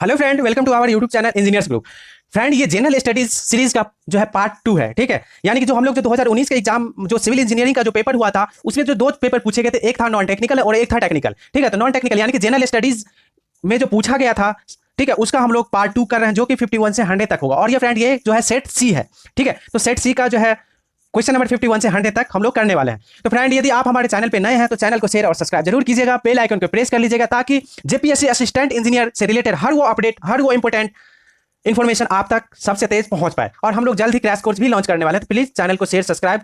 Hello friend, welcome to our YouTube channel engineers group. Friend, ये general studies series का जो है part 2 है। ठीक है, यानी कि जो हम लोग जो 2019 का एग्जाम जो सिविल इंजीनियरिंग का जो पेपर हुआ था उसमें जो दो पेपर पूछे गए थे, एक था नॉन टेक्निकल और एक था टेक्निकल। ठीक है, तो नॉन टेक्निकल यानी कि जनरल स्टडीज में जो पूछा गया था, ठीक है, उसका हम लोग पार्ट 2 कर रहे हैं जो कि 51 से 100 तक होगा। और ये फ्रेंड ये जो है सेट सी है। ठीक है, तो सेट सी का जो है क्वेश्चन नंबर 51 से 100 तक हम लोग करने वाले हैं। तो फ्रेंड, यदि आप हमारे चैनल पे नए हैं तो चैनल को शेयर और सब्सक्राइब जरूर कीजिएगा, बेल आइकन को प्रेस कर लीजिएगा ताकि जेपीएससी असिस्टेंट इंजीनियर से रिलेटेड हर वो अपडेट, हर वो इंपॉर्टेंट इन्फॉर्मेशन आप तक सबसे तेज पहुंच पाए। और हम लोग जल्द ही क्रैश कोर्स भी लॉन्च करने वाले हैं, तो प्लीज चैनल को शेयर सब्सक्राइब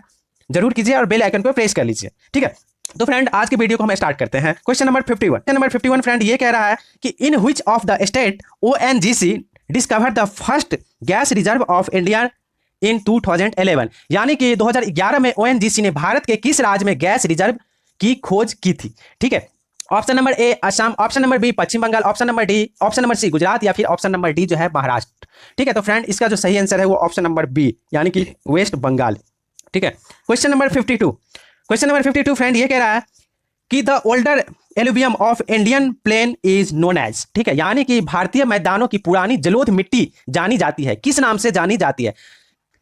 जरूर कीजिए और बेल आइकन को प्रेस कर लीजिए। ठीक है, तो फ्रेंड आज की वीडियो को हम स्टार्ट करते हैं। Question number 51। Question number 51 friend ये कह रहा है कि इन which of the state ONGC discover the first gas reserve of India in 2011, यानी कि 2011 में ओएनजीसी ने भारत के किस राज्य में गैस रिजर्व की खोज की थी। ठीक है, option number A Assam, option number B Paschim Bengal, option number D, option number C Gujarat या फिर ऑप्शन नंबर डी जो है महाराष्ट्र। ठीक है, तो फ्रेंड इसका जो सही आंसर है वो ऑप्शन नंबर बी यानी कि वेस्ट बंगाल। ठीक है, question number 52। Question number 52 friend ये कह रहा है कि the older alluvium of Indian plain is known as. ठीक है, यानी कि भारतीय मैदानों की पुरानी जलोढ़ मिट्टी जानी जाती है, किस नाम से जानी जाती है?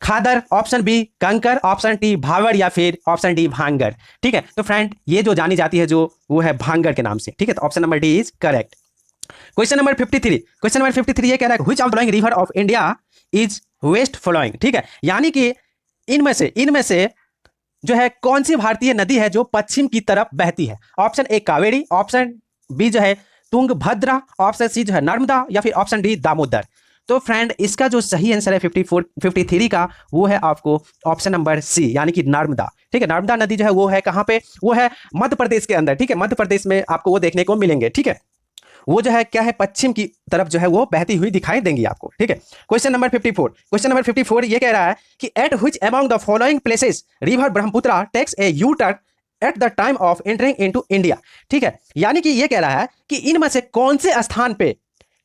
खादर, ऑप्शन बी कंकर, ऑप्शन डी भावर या फिर ऑप्शन डी भांगर। ठीक है, तो फ्रेंड ये जो जानी जाती है जो वो है भांगर के नाम से। ठीक है, तो option number D is correct. Question number 53। Question number 53 ये कह रहा है which of the following river of India is west flowing. ठीक है, यानी कि इनमें से जो है कौन सी भारतीय नदी है जो पश्चिम की तरफ बहती है? Option A Kaveri, option B जो है तुंगभद्रा, ऑप्शन सी जो है नर्मदा या फिर ऑप्शन डी दामोदर। तो फ्रेंड इसका जो सही आंसर है 53 का वो है आपको ऑप्शन नंबर सी यानी कि नर्मदा। ठीक है, नर्मदा नदी जो है वो है कहाँ पे? वो है मध्य प्रदेश के अंदर। ठीक है, मध्य प्रदेश में आपको वो देखने को मिलेंगे। ठीक है, वो जो है क्या है पश्चिम की तरफ जो है वो बहती हुई दिखाई देंगी आपको। ठीक है, क्वेश्चन नंबर 54। क्वेश्चन नंबर 54 ये कह रहा है कि at which among the following places river Brahmaputra takes a U turn at the time of entering into India. ठीक है, यानी कि ये कह रहा है कि इनमें से कौन से स्थान पे,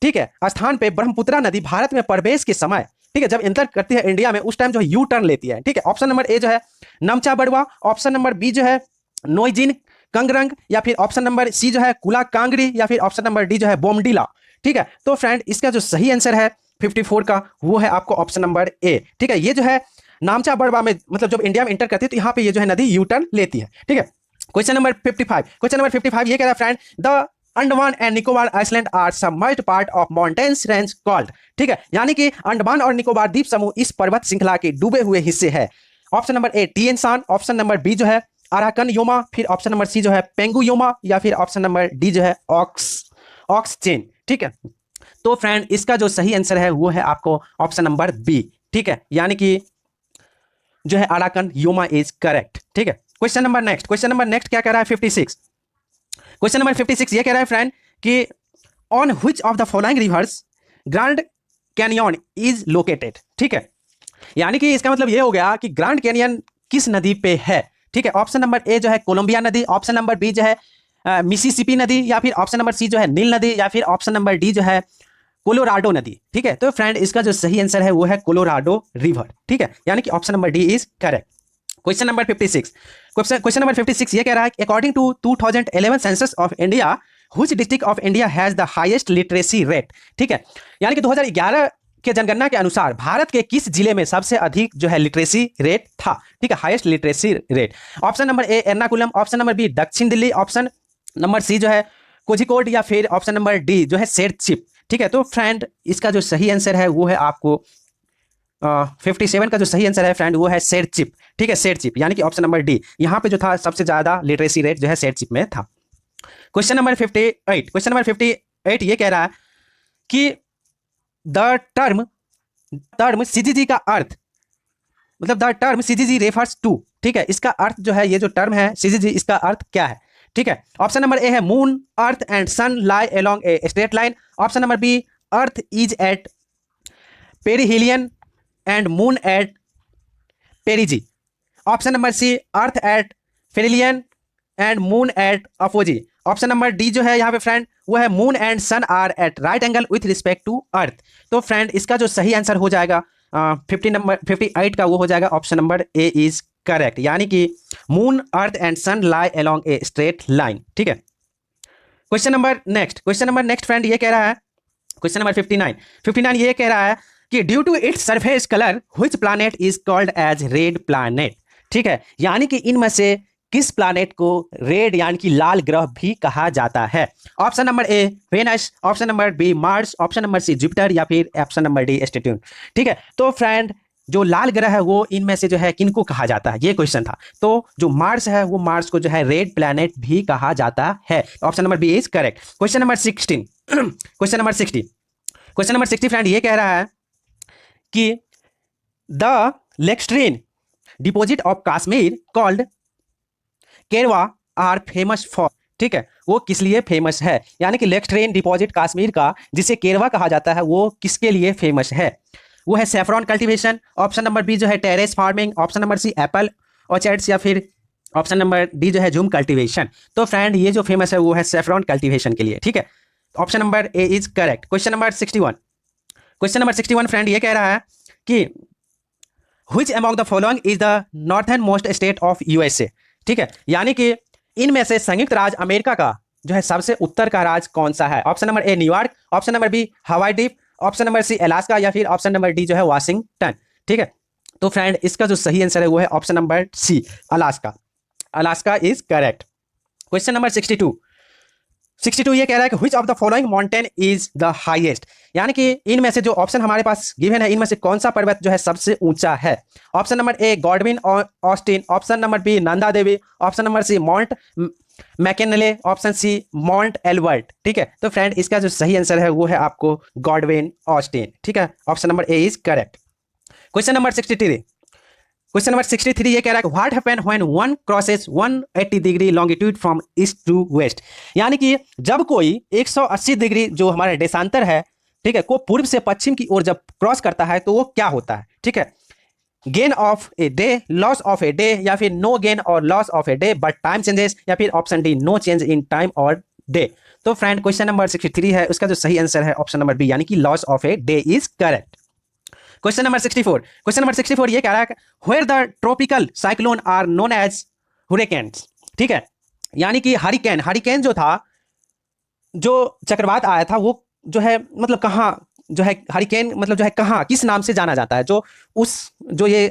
ठीक है, स्थान पे ब्रह्मपुत्र नदी भारत में प्रवेश के समय, ठीक है, जब एंटर करती है इंडिया में उस टाइम जो है यू टर्न लेती है। ठीक है, ऑप्शन नंबर ए जो है नमचा बड़वा, ऑप्शन नंबर बी जो है नोइजिन कंगरंग या फिर ऑप्शन नंबर सी जो है कुला कांगड़ी या फिर ऑप्शन नंबर डी जो है बोमडीला। ठीक है, तो फ्रेंड इसका जो सही आंसर है 54 का वो है आपको ऑप्शन नंबर ए। ठीक है, ये जो है नामचा बड़वा में मतलब जब इंडिया में एंटर करती है तो यहाँ पे ये जो है नदी यू टर्न लेती है। ठीक है, क्वेश्चन नंबर 55। क्वेश्चन नंबर 55 ये कह रहा है friend the Andaman and Nicobar island are submerged part of mountains range called. ठीक है, यानी कि अंडमान और निकोबार द्वीप समूह इस पर्वत श्रृंखला के डूबे हुए हिस्से है। ऑप्शन नंबर ए टिएन शान, ऑप्शन नंबर बी जो है अराकन योमा, फिर ऑप्शन नंबर सी जो है पेंगू योमा या फिर ऑप्शन नंबर डी जो है ऑक्स चेन। ठीक है, तो फ्रेंड इसका जो सही आंसर है वो है आपको ऑप्शन नंबर बी। ठीक है, यानी कि जो है अराकन योमा इज करेक्ट। ठीक है, क्वेश्चन नंबर नेक्स्ट क्या कह रहा है 56। क्वेश्चन नंबर 56 ये कह रहा है फ्रेंड कि on which of the following rivers grand canyon is located. ठीक है, यानी कि इसका मतलब ये हो गया कि ग्रैंड कैनियन किस नदी पे है। ठीक है, ऑप्शन नंबर ए जो है कोलंबिया नदी, ऑप्शन नंबर बी जो है मिसिसिपी नदी या फिर ऑप्शन नंबर सी जो है नील नदी या फिर ऑप्शन नंबर डी जो है कोलोराडो नदी। ठीक है, तो फ्रेंड इसका जो सही आंसर है वो है कोलोराडो रिवर। ठीक है, यानी कि option number D is correct. Question number 56। Question number 56 ये कह रहा है according to 2011 census of India which district of India has the highest literacy rate. ठीक है, यानी कि 2011 के जनगणना के अनुसार भारत के किस जिले में सबसे अधिक जो है लिटरेसी रेट था? ठीक है, highest literacy rate. Option number A Ernakulam, option number B Dakshin Delhi, option number C जो है कोझिकोड या फिर ऑप्शन नंबर डी जो है सेरचिप। ठीक है, तो फ्रेंड इसका जो सही आंसर है वो है आपको 57 का जो सही आंसर है फ्रेंड वो है सेरचिप। ठीक है, सेरचिप यानी कि ऑप्शन नंबर डी यहाँ पे जो था सबसे ज्यादा लिटरेसी रेट जो है सेरचिप में था। Question number 58। क्वेश्चन नंबर 58 ये कह रहा है कि द टर्म सीजीजी का अर्थ मतलब the term CGG refers to. ठीक है, इसका अर्थ जो है ये जो टर्म है सीजीजी इसका अर्थ क्या है? ठीक है, ऑप्शन नंबर ए है moon earth and sun lie along a straight line, option number B earth is at perihelion and moon at perigee, option number C earth at perihelion and moon at apogee, option number D जो है यहाँ पे friend वो है moon and sun are at right angle with respect to earth. तो friend इसका जो सही आंसर हो जाएगा 58 का वो हो जाएगा option number A is correct, यानी कि moon earth and sun lie along a straight line. ठीक है, क्वेश्चन नंबर नेक्स्ट फ्रेंड ये कह रहा है क्वेश्चन नंबर 59 ये कह रहा है कि due to its surface colour which planet is called as red planet. ठीक है, यानी कि इनमें से किस प्लैनेट को रेड यानी कि लाल ग्रह भी कहा जाता है? Option number A Venus, option number B Mars, option number C Jupiter या फिर ऑप्शन नंबर डी सैटर्न। ठीक है, तो फ्रेंड जो लाल ग्रह है वो इनमें से जो है किनको कहा जाता है, ये क्वेश्चन था। तो जो मार्स है वो मार्स को जो है रेड प्लैनेट भी कहा जाता है। Option number B is correct. Question number 16 question number 60 friend ये कह रहा है कि the lacustrine deposit of Kashmir called Karewa are famous for. ठीक है, वो किस लिए फेमस है? यानी कि लेक्स्ट्रीन डिपॉजिट कश्मीर का जिसे केरवा कहा जाता है वो किसके लिए फेमस है? वो है saffron cultivation, option number B जो है terrace farming, option number C apple orchards या फिर ऑप्शन नंबर डी जो है जूम कल्टीवेशन। तो फ्रेंड ये जो फेमस है वो है सेफ्रॉन कल्टीवेशन के लिए। ठीक है, option number A is correct. Question number 61 friend ये कह रहा है कि which among the following is the northern most state of USA. ठीक है, यानी कि इनमें से संयुक्त राज्य अमेरिका का जो है सबसे उत्तर का राज्य कौन सा है? Option number A New York, option number B Hawaii द्वीप, ऑप्शन नंबर सी अलास्का या फिर ऑप्शन नंबर डी जो है वाशिंगटन। ठीक है, तो फ्रेंड इसका जो सही आंसर है वो है option number C Alaska. Alaska is correct. Question number 62 ये कह रहा है कि which of the following mountain is the highest. यानी कि इनमें से जो ऑप्शन हमारे पास गिवन है इनमें से कौन सा पर्वत जो है सबसे ऊंचा है? Option number A Godwin Austen, option number B Nanda Devi, option number C Mount McKinley, option C Mount Elbert. ठीक है, तो फ्रेंड इसका जो सही आंसर है वो है आपको गॉडविन ऑस्टिन। ठीक है, option number A is correct. Question number 63 ये कह रहा है कि what happen when one crosses 180 degree longitude from east to west. यानी कि जब कोई 180 डिग्री जो हमारा देशांतर है, ठीक है, को पूर्व से पश्चिम की ओर जब क्रॉस करता है तो वो क्या होता है? ठीक है, gain of a day, loss of a day या फिर नो गेन और loss of a day but time changes या फिर option D no change in time और डे। तो फ्रेंड क्वेश्चन नंबर 63 है उसका जो सही आंसर है ऑप्शन नंबर बी यानी कि loss of a day is correct. Question number 64 ये कह रहा है where the tropical cyclone are known as hurricanes. ठीक है, यानी कि हरिकेन जो था, जो चक्रवात आया था वो जो है मतलब कहाँ जो है हरिकेन मतलब जो है कहाँ किस नाम से जाना जाता है? जो ये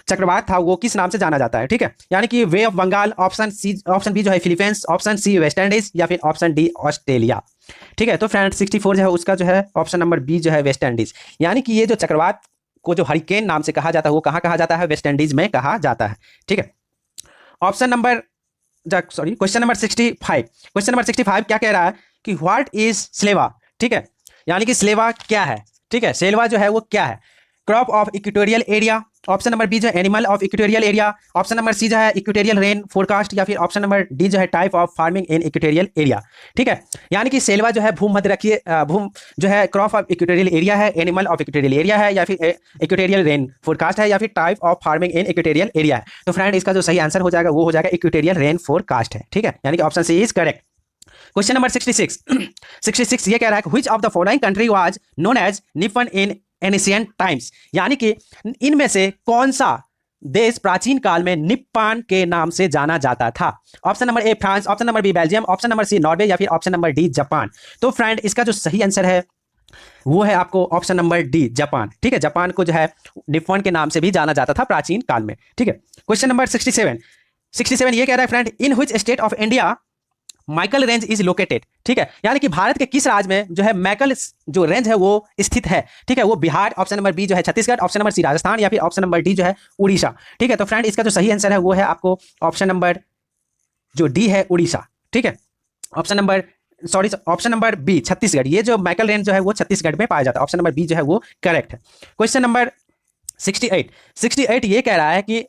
चक्रवात था वो किस नाम से जाना जाता है? ठीक है, यानी कि Bay of Bengal, option B जो है Philippines, option C West Indies या फिर ऑप्शन डी ऑस्ट्रेलिया। ठीक है, तो फ्रेंड 64 जो है उसका जो है ऑप्शन नंबर बी जो है वेस्ट इंडीज। यानी कि ये जो चक्रवात को जो हरिकेन नाम से कहा जाता है वो कहाँ कहा जाता है? वेस्ट इंडीज में कहा जाता है। ठीक है, क्वेश्चन नंबर 65 क्या कह रहा है कि व्हाट इज स्लेवा। ठीक है, यानी कि स्लेवा क्या है? ठीक है, स्लेवा जो है वो क्या है? Crop of equatorial area, option number B जो है animal of equatorial area, option number C जो है इक्वेटोरियल रेन फोरकास्ट या फिर ऑप्शन नंबर डी जो है type of farming in equatorial area. ठीक है, यानी कि सेल्वा जो है भूमध्यरेखीय जो है क्रॉप ऑफ इक्वेटोरियल एरिया है, एनिमल ऑफ इक्वेटोरियल एरिया है या फिर इक्वेटोरियल रेन फोरकास्ट है या फिर type of farming in equatorial area है। तो फ्रेंड इसका जो सही आंसर हो जाएगा वो हो जाएगा इक्वेटोरियल रेन फोरकास्ट है। ठीक है, यानी कि option C is correct. Question number 66 ये कह रहा है कि which of the following country was known as Nippon in ancient times. यानी कि इनमें से कौन सा देश प्राचीन काल में निप्पान के नाम से जाना जाता था? Option number A France, option number B Belgium, option number C Norway या फिर ऑप्शन नंबर डी जापान। तो फ्रेंड इसका जो सही आंसर है वो है आपको ऑप्शन नंबर डी जापान। ठीक है, जापान को जो है निप्पन के नाम से भी जाना जाता था प्राचीन काल में। ठीक है, क्वेश्चन नंबर 67 ये कह रहा है friend in which state of India Michael range is located. ठीक है, यानी कि भारत के किस राज्य में जो है माइकल जो रेंज है वो स्थित है? ठीक है, वो बिहार, ऑप्शन नंबर बी जो है Chhattisgarh, option number C Rajasthan या फिर ऑप्शन नंबर डी जो है उड़ीसा। ठीक है, तो फ्रेंड इसका जो सही आंसर है वो है आपको ऑप्शन नंबर जो डी है उड़ीसा। ठीक है, ऑप्शन नंबर बी छत्तीसगढ़। ये जो माइकल रेंज जो है वो छत्तीसगढ़ में पाया जाता है। ऑप्शन नंबर बी जो है वो करेक्ट है। क्वेश्चन नंबर 68 ये कह रहा है कि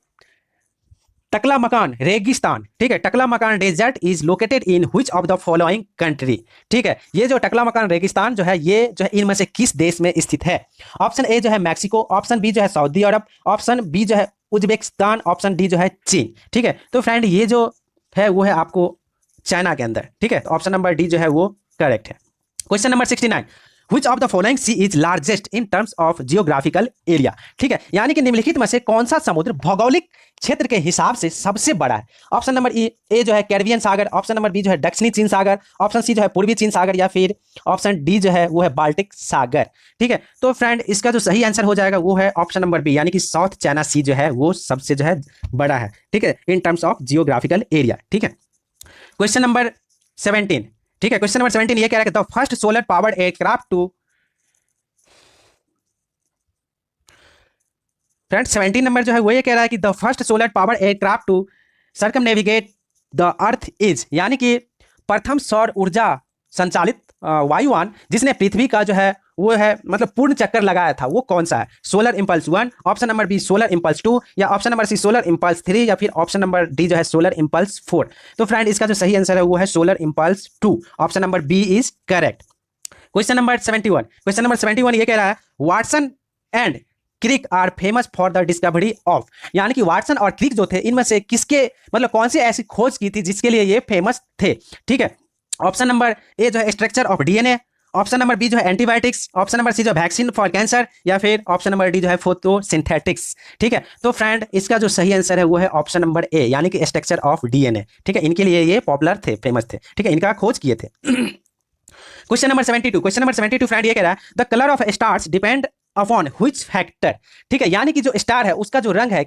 टकला मकान रेगिस्तान, ठीक है, Taklamakan desert is located in which of the following country. ठीक है, ये जो टकला मकान रेगिस्तान जो है ये जो है इनमें से किस देश में स्थित है? ऑप्शन ए जो है मैक्सिको, ऑप्शन बी जो है सऊदी अरब, ऑप्शन बी जो है उज्बेकिस्तान, ऑप्शन डी जो है चीन। ठीक है, तो फ्रेंड ये जो है वो है आपको चाइना के अंदर। ठीक है, तो ऑप्शन नंबर डी जो है वो करेक्ट है। Question number 69 which of the following sea is largest in terms of geographical area. ठीक है, यानी कि निम्नलिखित में से कौन सा समुद्र भौगोलिक क्षेत्र के हिसाब से सबसे बड़ा है। ऑप्शन नंबर ए जो है कैरिबियन सागर, ऑप्शन नंबर बी जो है दक्षिणी चीन सागर, ऑप्शन सी जो है पूर्वी चीन सागर, या फिर ऑप्शन डी जो है वो है बाल्टिक सागर। ठीक है, तो फ्रेंड इसका जो सही आंसर हो जाएगा वो है ऑप्शन नंबर बी, यानी कि साउथ चाइना सी जो है वो सबसे जो है बड़ा है। ठीक है, इन टर्म्स ऑफ जियोग्राफिकल एरिया। ठीक है, क्वेश्चन नंबर 17। ठीक है, क्वेश्चन नंबर 17 ये कह रहा है the first solar powered aircraft to, friend 17 नंबर जो है वो ये कह रहा है कि the first solar powered aircraft to circumnavigate the earth is, यानी कि प्रथम सौर ऊर्जा संचालित वायुयान जिसने पृथ्वी का जो है वो है मतलब पूर्ण चक्कर लगाया था वो कौन सा है। Solar Impulse 1, option number B Solar Impulse 2, या option number C Solar Impulse 3, या फिर ऑप्शन नंबर डी जो है सोलर इंपल्स 4। तो फ्रेंड इसका जो सही आंसर है वो है Solar Impulse 2, option number B is correct. Question number 71, question number 71 ये कह रहा है Watson and Crick are famous for the discovery of, यानी कि वाटसन और क्रिक जो थे इनमें से किसके मतलब कौन सी ऐसी खोज की थी जिसके लिए ये फेमस थे। ठीक है, ऑप्शन नंबर ए जो है structure of DNA, option number B जो है एंटीबायोटिक्स, ऑप्शन नंबर सी जो वैक्सीन फॉर कैंसर, या फिर ऑप्शन नंबर डी जो है फोटोसिंथेटिक्स। ठीक है, तो फ्रेंड इसका जो सही आंसर है वो है ऑप्शन नंबर ए, यानी कि स्ट्रक्चर ऑफ डीएनए। ठीक है, इनके लिए ये पॉपुलर थे, फेमस थे। ठीक है, इनका खोज किए थे। Question number 72, question number 72 friend ये कह रहा है the colour of stars depend upon which factor. ठीक है, यानी कि जो स्टार है उसका जो रंग है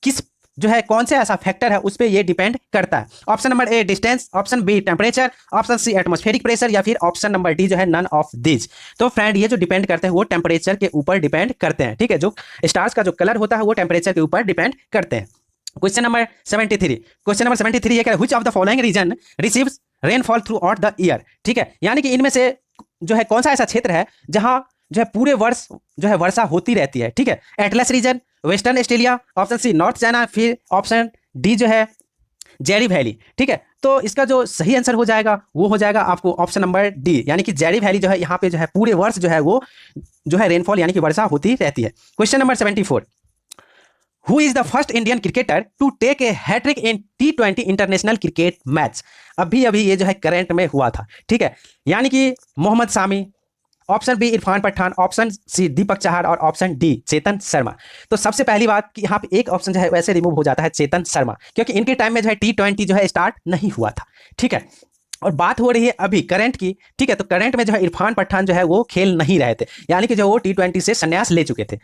किस जो है कौन से ऐसा फैक्टर है उस पर ये डिपेंड करता है। Option number A distance, option B temperature, option C atmospheric pressure, या फिर ऑप्शन नंबर डी जो है नन ऑफ दिस। तो फ्रेंड ये जो डिपेंड करते हैं वो टेम्परेचर के ऊपर डिपेंड करते हैं। ठीक है, जो स्टार्स का जो कलर होता है वो टेम्परेचर के ऊपर डिपेंड करते हैं। क्वेश्चन नंबर 73, क्वेश्चन नंबर 73 ये कह रहा है which of the following region receives rainfall throughout the year. ठीक है, यानी कि इनमें से जो है कौन सा ऐसा क्षेत्र है जहां जो है पूरे वर्ष जो है वर्षा होती रहती है। ठीक है, Atlas region, Western Australia, option C North China, फिर ऑप्शन डी जो है जेरी वैली। ठीक है, तो इसका जो सही आंसर हो जाएगा वो हो जाएगा आपको ऑप्शन नंबर डी, यानी कि जेरी वैली जो है यहाँ पे जो है पूरे वर्ष जो है वो जो है रेनफॉल यानी कि वर्षा होती रहती है। Question number 74, who is the first Indian cricketer to take a hat-trick in T20 international cricket match. अभी अभी ये जो है करंट में हुआ था। ठीक है, यानी कि Mohammed Shami, option B Irfan Pathan, option C Deepak Chahar, और ऑप्शन डी चेतन शर्मा। तो सबसे पहली बात कि यहाँ पे एक ऑप्शन जो है वैसे रिमूव हो जाता है चेतन शर्मा, क्योंकि इनके टाइम में जो है T20 जो है स्टार्ट नहीं हुआ था। ठीक है, और बात हो रही है अभी करंट की। ठीक है, तो करंट में जो है इरफान पठान जो है वो खेल नहीं रहे थे, यानी कि जो वो T20 से संन्यास ले चुके थे,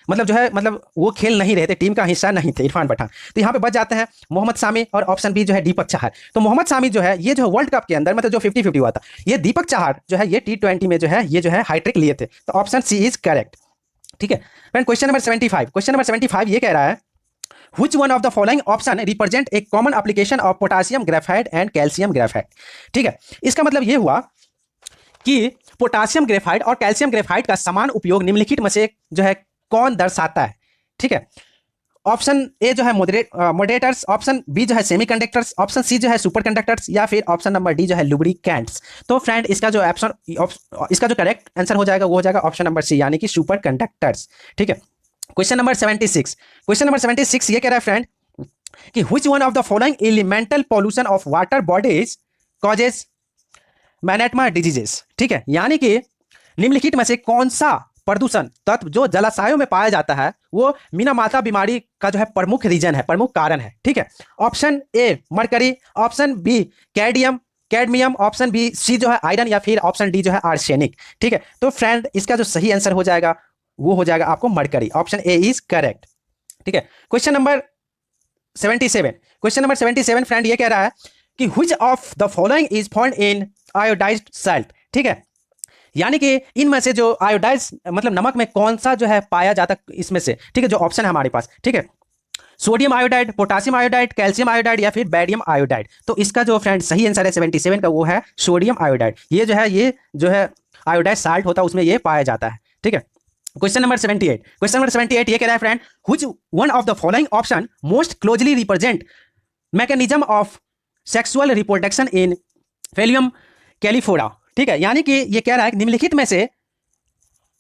मतलब जो है मतलब वो खेल नहीं रहे थे, टीम का हिस्सा नहीं थे इरफान पठान। तो यहाँ पे बच जाते हैं मोहम्मद सामी और ऑप्शन बी जो है दीपक चाहर। तो मोहम्मद सामी जो है ये जो वर्ल्ड कप के अंदर मतलब जो 50-50 हुआ था, ये दीपक चाहर जो है ये T20 में जो है ये जो है हाईट्रिक लिए थे। तो ऑप्शन सी इज करेक्ट। ठीक है friend, question number 75, question number 75 ये कह रहा है Which one of the following option represent a common application of potassium graphite and calcium graphite। ठीक है, इसका मतलब ये हुआ कि पोटासियम ग्रेफाइट और कैल्शियम ग्रेफाइट का समान उपयोग निम्नलिखित में से जो है कौन दर्शाता है। ठीक है, ऑप्शन ए जो है मॉडरेटर्स, ऑप्शन बी जो है सेमीकंडक्टर्स, ऑप्शन सी जो है सुपर कंडक्टर्स, या फिर ऑप्शन नंबर डी जो है लुब्रिकेंट्स। तो फ्रेंड इसका जो ऑप्शन इसका जो करेक्ट आंसर हो जाएगा वो हो जाएगा ऑप्शन नंबर सी, यानी कि सुपर कंडक्टर्स। ठीक है, क्वेश्चन नंबर 76, क्वेश्चन नंबर 76 ये कह रहा है फ्रेंड कि which one of the following elemental pollution of water bodies causes Minamata diseases. ठीक है, यानी कि निम्नलिखित में से कौन सा प्रदूषण तत्व जो जलाशयों में पाया जाता है वो मीनामाता बीमारी का जो है प्रमुख रीजन है, प्रमुख कारण है। ठीक है, option A mercury, option B cadmium, option B C जो है आयरन, या फिर ऑप्शन डी जो है आर्सेनिक। ठीक है, तो फ्रेंड इसका जो सही आंसर हो जाएगा वो हो जाएगा आपको mercury, option A is correct. ठीक है, question number 77, question number 77 friend ये कह रहा है कि which of the following is found in iodised salt. ठीक है, यानी कि इनमें से जो आयोडाइज मतलब नमक में कौन सा जो है पाया जाता इसमें से। ठीक है, जो ऑप्शन है हमारे पास, ठीक है, sodium iodide, potassium iodide, calcium iodide, या फिर बेरियम आयोडाइड। तो इसका जो फ्रेंड सही आंसर है 77 का वो है सोडियम आयोडाइड। ये जो है आयोडाइज साल्ट होता है उसमें ये पाया जाता है। ठीक है, क्वेश्चन नंबर 78, क्वेश्चन नंबर 78 ये कह रहा है friend which one of the following option most closely represent mechanism of sexual reproduction in phylum Calliphora. ठीक है, यानी कि ये कह रहा है निम्नलिखित में से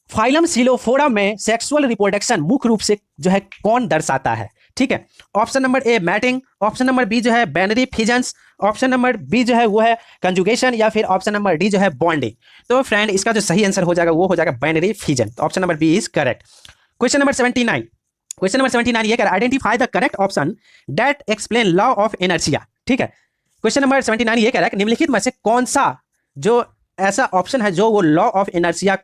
फाइलम सिलोफोरा में सेक्सुअल रिप्रोडक्शन मुख्य रूप से जो है कौन दर्शाता है। ठीक है। Option number A mating, option number B जो है binary fissions, option number B जो है वो है कंजुगेशन, या फिर ऑप्शन नंबर डी जो है बॉन्डिंग। तो फ्रेंड इसका जो सही आंसर हो जाएगा वो हो जाएगा बाइनरी फिजन। तो option number B is correct. Question number 79, question number 79 ये कह रहा है identify the correct option that explain law of inertia. ठीक है, क्वेश्चन नंबर 79 ये कह रहा है कि निम्नलिखित में से कौन सा जो ऐसा ऑप्शन है जो वो लॉ ऑफ इनर्शिया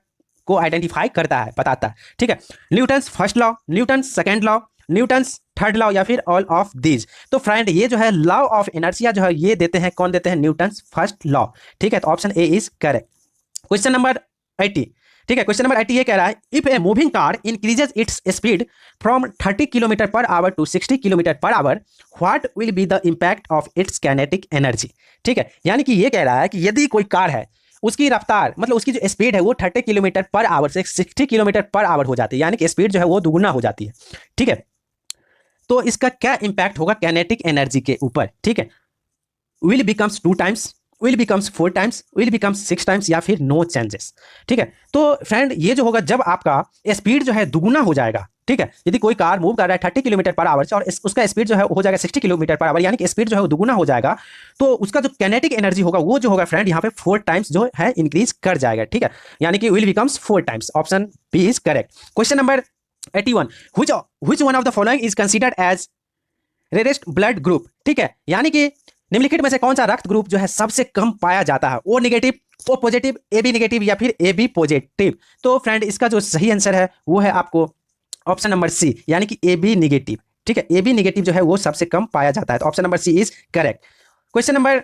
को आइडेंटिफाई करता है, बताता है। ठीक है, Newton's first law, Newton's second law, Newton's third law, या फिर ऑल ऑफ दीज। तो फ्रेंड ये जो है लॉ ऑफ इनर्शिया जो है ये देते हैं, कौन देते हैं? Newton's first law. ठीक है, तो option A is correct. Question number 80, ठीक है, क्वेश्चन नंबर 80 ये कह रहा है if a moving car increases its speed from 30 kilometre per hour to 60 kilometre per hour, what will be the impact of its kinetic energy. ठीक है, यानी कि ये कह रहा है कि यदि कोई कार है उसकी रफ्तार मतलब उसकी जो स्पीड है वो 30 किलोमीटर पर आवर से 60 किलोमीटर पर आवर हो जाती है, यानी कि स्पीड जो है वो दुगुना हो जाती है। ठीक है, तो इसका क्या इंपैक्ट होगा काइनेटिक एनर्जी के ऊपर? ठीक है, will becomes 2 times, will becomes 4 times, will becomes 6 times, या फिर नो चेंजेस। ठीक है, तो फ्रेंड ये जो होगा जब आपका स्पीड जो है दुगुना हो जाएगा। ठीक है, यदि कोई कार मूव कर रहा है 30 किलोमीटर पर आवर से और उसका स्पीड जो है हो जाएगा 60 किलोमीटर पर आवर, यानी कि स्पीड जो है वो दुगुना हो जाएगा, तो उसका जो काइनेटिक एनर्जी होगा वो जो होगा फ्रेंड यहाँ पे 4 टाइम्स जो है इंक्रीज कर जाएगा। ठीक है, यानी कि will becomes 4 times. Option B is correct. Question number 81, which one of the following is considered as rarest blood group. ठीक है, यानी कि निम्नलिखित में से कौन सा रक्त ग्रुप जो है सबसे कम पाया जाता है? O negative, O positive, A B negative, या फिर ए बी पॉजिटिव। तो फ्रेंड इसका जो सही आंसर है वो है आपको ऑप्शन नंबर सी, यानी कि ए बी नेगेटिव। ठीक है, ए बी नेगेटिव जो है वो सबसे कम पाया जाता है, तो option number C is correct. Question number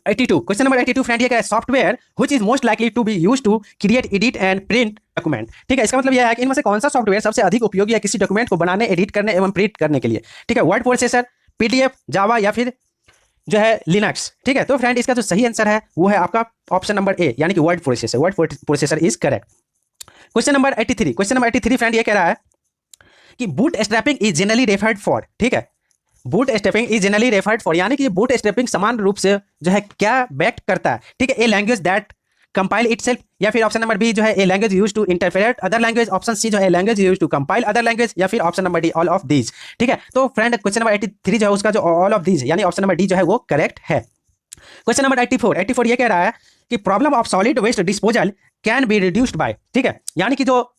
82, question number 82 friend ये क्या है software which is most likely to be used to create, edit and print document. ठीक है, इसका मतलब यह है कि इनमें से कौन सा सॉफ्टवेयर सबसे अधिक उपयोगी है किसी डॉक्यूमेंट को बनाने, एडिट करने एवं प्रिंट करने के लिए। ठीक है, वर्ड प्रोसेसर, पीडीएफ, जावा, या फिर जो है लिनक्स। ठीक है, तो फ्रेंड इसका जो सही आंसर है वो है आपका ऑप्शन नंबर ए, यानी कि word processor. Word processor is correct. Question number 83, question number 83 friend ये कह रहा है कि boot strapping is generally referred for. ठीक है, boot strapping is generally referred for, यानी कि बूट स्ट्रैपिंग समान रूप से जो है क्या व्यक्त करता है? ठीक है, a language that compile itself, या फिर ऑप्शन नंबर बी जो है a language used to interpret other language, option C जो है language used to compile other language, या फिर option number D all of these. ठीक है, तो फ्रेंड क्वेश्चन नंबर 83 जो है उसका जो ऑल ऑफ दीज यानी ऑप्शन नंबर डी जो है वो करेक्ट है। क्वेश्चन नंबर 84 ये कह रहा है कि problem of solid waste disposal can be reduced by. ठीक है, यानी कि जो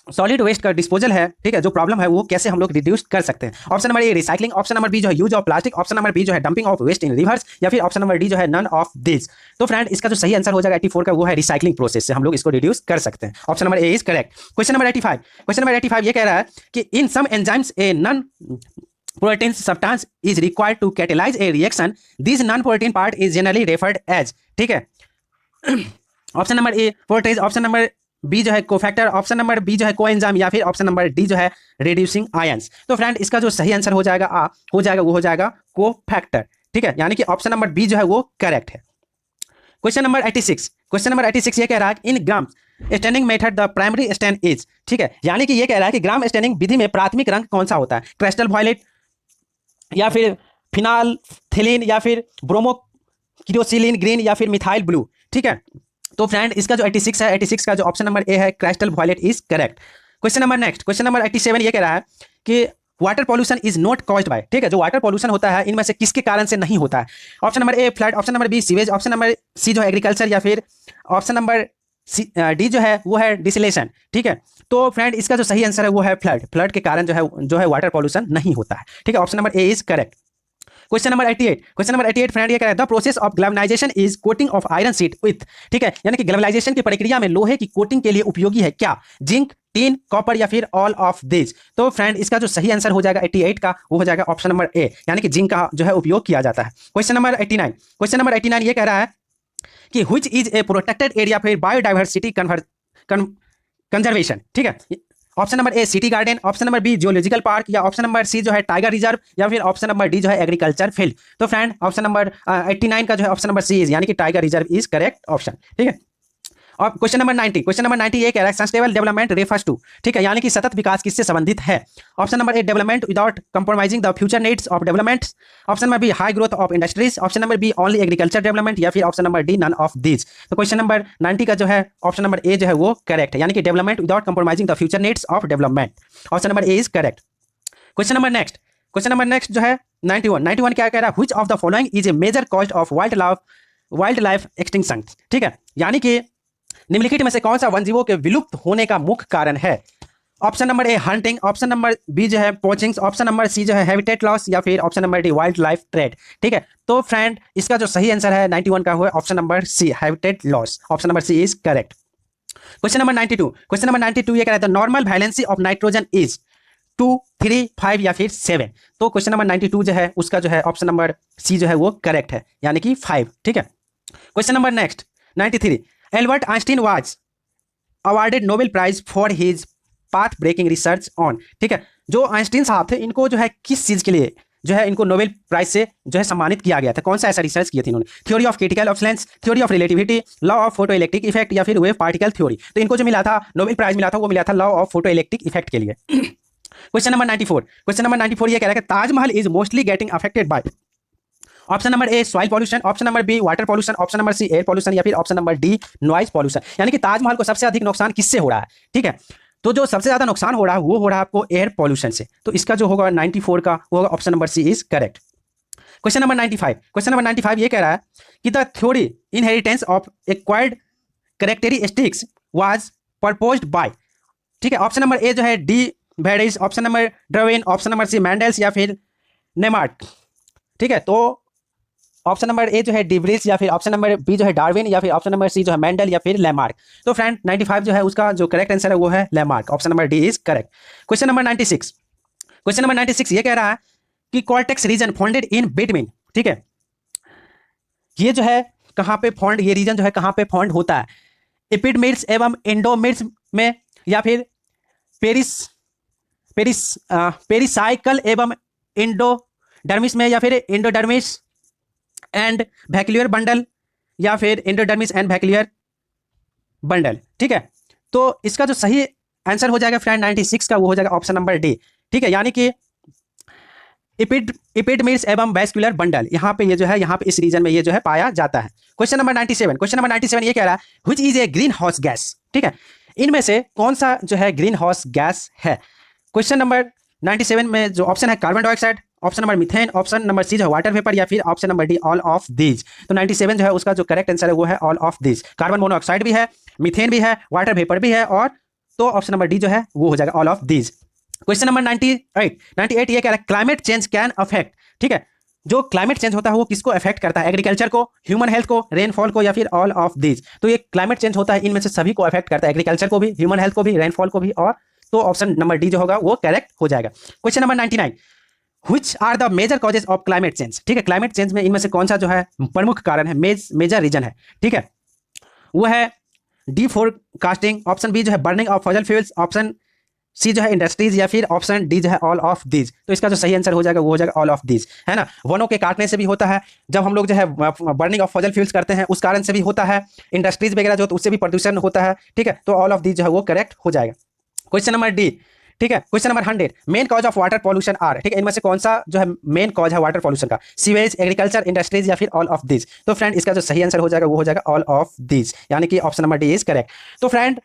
सॉलिड वेस्ट का डिस्पोजल है, ठीक है, जो प्रॉब्लम है वो कैसे हम लोग रिड्यूस कर सकते हैं? Option number A recycling, option number B जो है use of plastic, option number B जो है dumping of waste in rivers, या फिर ऑप्शन नंबर डी जो है नन ऑफ दिस। तो फ्रेंड इसका जो सही आंसर हो जाएगा 84 का वो है रिसाइकलिंग प्रोसेस से हम लोग इसको रिड्यूस कर सकते हैं। Option number A is correct. Question number 85, question number 85 ये कह रहा है कि in some enzymes a non protein substance is required to catalyze a reaction, this non-protein part is generally referred as। ठीक है, option number A protease, option number B जो है cofactor, option number B जो है coenzyme, या फिर option number D जो है रिड्यूसिंग आयंस। तो फ्रेंड इसका जो सही आंसर हो जाएगा वो हो जाएगा कोफैक्टर। ठीक है, यानी कि ऑप्शन नंबर बी जो है वो करेक्ट है। क्वेश्चन नंबर 86, क्वेश्चन नंबर 86 ये कह रहा है in gram staining method the primary stain is. ठीक है, यानी कि ये कह रहा है कि ग्राम स्टैनिंग विधि में प्राथमिक रंग कौन सा होता है? क्रिस्टल वायलेट, या फिर फिनाल्थिलीन, या फिर ब्रोमो किरोसिलिन ग्रीन, या फिर मिथाइल ब्लू। ठीक है, तो फ्रेंड इसका जो 86 है 86 का जो ऑप्शन नंबर ए है crystal violet is correct. Question number next, question number 87 ये कह रहा है कि water pollution is not caused by. ठीक है, जो वाटर पॉल्यूशन होता है इनमें से किसके कारण से नहीं होता है? Option number A flood, option number B sewage, option number C जो है एग्रीकल्चर, या फिर ऑप्शन नंबर डी जो है वो है डिसलेशन। ठीक है, तो फ्रेंड इसका जो सही आंसर है वो है फ्लड। फ्लड के कारण जो है वाटर पॉल्यूशन नहीं होता है। ठीक है, option number A is correct. Question number 88, question number 88 friend ये कह रहा है the process of galvanization is coating of iron sheet with. ठीक है, यानी कि ग्लैवनाइजेशन की प्रक्रिया में लोहे की कोटिंग के लिए उपयोगी है क्या? जिंक, टिन, कॉपर, या फिर ऑल ऑफ दिस। तो फ्रेंड इसका जो सही आंसर हो जाएगा 88 का वो हो जाएगा ऑप्शन नंबर ए, यानी कि जिंक का जो है उपयोग किया जाता है। क्वेश्चन नंबर 89, क्वेश्चन नंबर 89 ये कह रहा है कि which is a protected area for biodiversity conservation. ठीक है, option number A city garden, option number B geological park, या ऑप्शन नंबर सी जो है टाइगर रिजर्व, या फिर ऑप्शन नंबर डी जो है एग्रीकल्चर फील्ड। तो फ्रेंड ऑप्शन नंबर 89 का जो है ऑप्शन नंबर सी इज यानी कि tiger reserve is correct option. ठीक है, और क्वेश्चन नंबर 90, क्वेश्चन नंबर 90 ये कह रहा है सस्टेनेबल डेवलपमेंट रेफर्स टू। ठीक है, यानी कि सतत विकास किससे संबंधित है? Option number A development without compromising the future needs of development, option number B high growth of industries, option number B only agriculture development, या फिर option number D none of this. तो क्वेश्चन नंबर 90 का जो है option number A जो है वो correct है, यानी कि development without compromising the future needs of development. Option number A is correct. Question number next, question number next जो है 91 क्या कह रहा है, which of the following is a major cause of wildlife extinction. ठीक है, यानी कि निम्नलिखित में से कौन सा वन्यजीवों के विलुप्त होने का मुख्य कारण है। Option number A hunting, option number B जो है पोचिंग, ऑप्शन नंबर सी जो है हैबिटेट लॉस, या फिर option number D wild life trade. ठीक है, तो फ्रेंड इसका जो सही आंसर है 91 का हुआ option number C habitat loss. Option number C is correct. Question number 92 ये कह रहा है the normal valency of nitrogen is 2, 3, 5 या फिर 7। तो क्वेश्चन नंबर 92 जो है उसका जो है ऑप्शन नंबर सी जो है वो करेक्ट है, यानी कि 5। ठीक है, question number next 93 Albert Einstein was awarded Nobel prize for his path breaking research on. ठीक है, जो आइंस्टीन साहब थे इनको जो है किस चीज के लिए जो है इनको नोबेल प्राइज से जो है सम्मानित किया गया था, कौन सा ऐसा रिसर्च किया था इन्होंने। Theory of critical opalescence, theory of relativity, law of photo electric effect, या फिर वेव पार्टिकल थ्योरी। तो इनको जो मिला था नोबेल प्राइज मिला था वो मिला था law of photo electric effect के लिए। क्वेश्चन नंबर 94 ये कह रहा है कि Taj Mahal is mostly getting affected by option number A soil pollution, option number B water pollution, option number C air pollution, या फिर option number D noise pollution. यानी कि ताजमहल को सबसे अधिक नुकसान किससे हो रहा है। ठीक है, तो जो सबसे ज्यादा नुकसान हो रहा है वो हो रहा है आपको एयर पॉल्यूशन से। तो इसका जो होगा 94 का वो होगा option number C is correct. Question number 95 ये कह रहा है कि the theory inheritance of acquired characteristics was proposed by. ठीक है, ऑप्शन नंबर ए जो है de Vries, option number Darwin, option number C Mendel's, या फिर नेमार्क। ठीक है, तो ऑप्शन नंबर ए जो है डिब्रिस, या फिर ऑप्शन नंबर बी जो है डार्विन, या फिर ऑप्शन नंबर सी जो है मेंडल, या फिर लेमार्क। तो फ्रेंड 95 जो है उसका जो करेक्ट आंसर है वो है Lamarck. Option number D is correct. Question number 96 ये कह रहा है कि cortex region founded in between. ठीक है, ये जो है कहाँ पे फाउंड, ये रीजन जो है कहाँ पे फाउंड होता है, एपिडमिड्स एवं एंडोमिड्स में, या फिर पेरिसाइकल एवं एंडोडर्मिस में, या फिर एंडोडर्मिस एंड वैक्यूलर बंडल, या फिर एंडोडर्मिस एंड वैक्यूलर बंडल। ठीक है, तो इसका जो सही आंसर हो जाएगा फ्रेंड 96 का वो हो जाएगा ऑप्शन नंबर डी। ठीक है, यानी कि एपिडमिड्स एवं वैस्कुलर बंडल यहाँ पे ये जो है यहाँ पे इस रीजन में ये जो है पाया जाता है। क्वेश्चन नंबर 97 ये कह रहा है which is a greenhouse gas. ठीक है, इनमें से कौन सा जो है ग्रीन हाउस गैस है। क्वेश्चन नंबर 97 में जो ऑप्शन है carbon dioxide, option number methane, option number C जो है वाटर वेपर, या फिर option number D all of these. तो 97 जो है उसका जो करेक्ट आंसर है वो है all of these. Carbon monoxide भी है, मीथेन भी है, वाटर वेपर भी है, और तो ऑप्शन नंबर डी जो है वो हो जाएगा all of these. Question number 98 ये कह रहा है क्लाइमेट चेंज कैन अफेक्ट। ठीक है, जो क्लाइमेट चेंज होता है वो किसको अफेक्ट करता है, एग्रीकल्चर को, ह्यूमन हेल्थ को, रेनफॉल को, या फिर ऑल ऑफ दीज। तो ये क्लाइमेट चेंज होता है इनमें से सभी को अफेक्ट करता है, एग्रीकल्चर को भी, ह्यूमन हेल्थ को भी, रेनफॉल को भी, और तो ऑप्शन नंबर डी जो होगा वो करेक्ट हो जाएगा। Question number 99 which are the major causes of climate change. ठीक है, क्लाइमेट चेंज में इनमें से कौन सा जो है प्रमुख कारण है, मेजर रीजन है। ठीक है, वो है डिफॉरेस्टिंग, ऑप्शन बी जो है burning of fossil fuels, option C जो है इंडस्ट्रीज, या फिर ऑप्शन डी जो है ऑल ऑफ दीज। तो इसका जो सही आंसर हो जाएगा वो हो जाएगा ऑल ऑफ दीज, है ना। वनों के काटने से भी होता है, जब हम लोग जो है बर्निंग ऑफ फॉसिल फ्यूल्स करते हैं उस कारण से भी होता है, इंडस्ट्रीज वगैरह जो तो उससे भी प्रदूषण होता है। ठीक है, तो ऑल ऑफ दीज जो है वो करेक्ट हो जाएगा। Question number D. ठीक है, question number 100 main cause of water pollution are. ठीक है, इनमें से कौन सा जो है मेन कॉज है वाटर पॉल्यूशन का, सीवेज, एग्रीकल्चर, इंडस्ट्रीज, या फिर ऑल ऑफ दीज। तो फ्रेंड इसका जो सही आंसर हो जाएगा वो हो जाएगा ऑल ऑफ दीज, यानी कि option number D is correct. तो फ्रेंड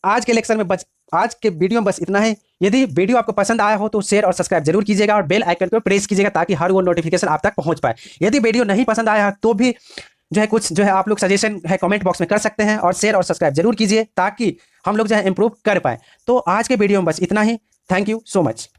आज के लेक्चर में बस, आज के वीडियो में बस इतना ही। यदि वीडियो आपको पसंद आया हो तो शेयर और सब्सक्राइब जरूर कीजिएगा, और बेल आइकन को प्रेस कीजिएगा ताकि हर वो नोटिफिकेशन आप तक पहुंच पाए। यदि वीडियो नहीं पसंद आया तो भी जो है कुछ जो है आप लोग सजेशन है कमेंट बॉक्स में कर सकते हैं, और शेयर और सब्सक्राइब जरूर कीजिए ताकि हम लोग जो है इंप्रूव कर पाए। तो आज के वीडियो में बस इतना ही। Thank you so much.